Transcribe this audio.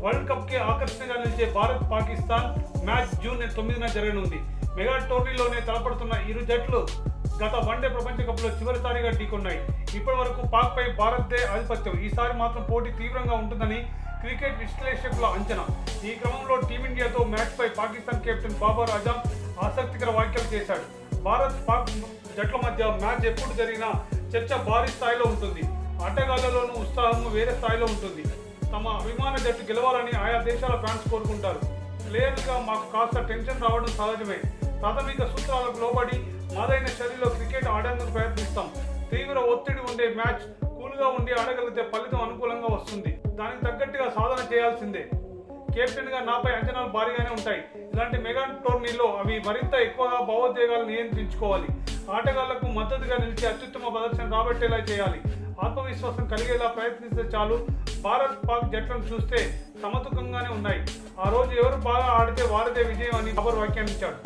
World cup కి ఆకర్షణగా నిలిచే భారత్ పాకిస్తాన్ మ్యాచ్ జూన్ 9న జరగనుంది. మెగా టోర్నీలోనే తలపడుతున్న ఇరు జట్లు గత వన్డే ప్రపంచ కప్ లో చివరిసారిగా ఢీకొన్నాయి. ఇప్పటి వరకు పాక్ పై భారత్దే ఆధిపత్యం. ఈసారి మాత్రం పోటీ తీవ్రంగా ఉంటుందని క్రికెట్ విశ్లేషకుల అంచనా. ఈ క్రమంలో టీమిండియాతో మ్యాచ్ పై పాకిస్తాన్ కెప్టెన్ బాబర్ అజమ్ ఆసక్తికర వ్యాఖ్యలు చేశాడు. భారత్ పాక్ జట్ల మధ్య మ్యాచ్ ఎప్పుడు జరిగినా చర్చ భారీ స్థాయిలో ఉంటుంది. ఆటగాళ్లలోనూ ఉత్సాహం వేరే స్థాయిలో ఉంటుంది. తమ అభిమాన జట్టు గెలవాలని ఆయా దేశాల ఫ్యాన్స్ కోరుకుంటారు. ప్లేయర్స్గా మాకు కాస్త టెన్షన్ రావడం సహజమే. ప్రాథమిక సూత్రాలకు లోబడి మాదైన శైలిలో క్రికెట్ ఆడేందుకు ప్రయత్నిస్తాం. తీవ్ర ఒత్తిడి ఉండే మ్యాచ్ కూల్గా ఉండి ఆడగలిగితే ఫలితం అనుకూలంగా వస్తుంది. దానికి తగ్గట్టుగా సాధన చేయాల్సిందే. కెప్టెన్ గా నాపై అంచనాలు భారీగానే ఉంటాయి. ఇలాంటి మెగా టోర్నీలో అవి మరింత ఎక్కువగా భావోద్వేగాలు నియంత్రించుకోవాలి. ఆటగాళ్లకు మద్దతుగా నిలిచి అత్యుత్తమ ప్రదర్శన రాబట్టేలా చేయాలి. ఆత్మవిశ్వాసం కలిగేలా ప్రయత్నిస్తే చాలు. భారత్ పాక్ జట్లను చూస్తే సమతుకంగానే ఉన్నాయి. ఆ రోజు ఎవరు బాగా ఆడితే వారిదే విజయం అని బాబర్ వ్యాఖ్యానించాడు.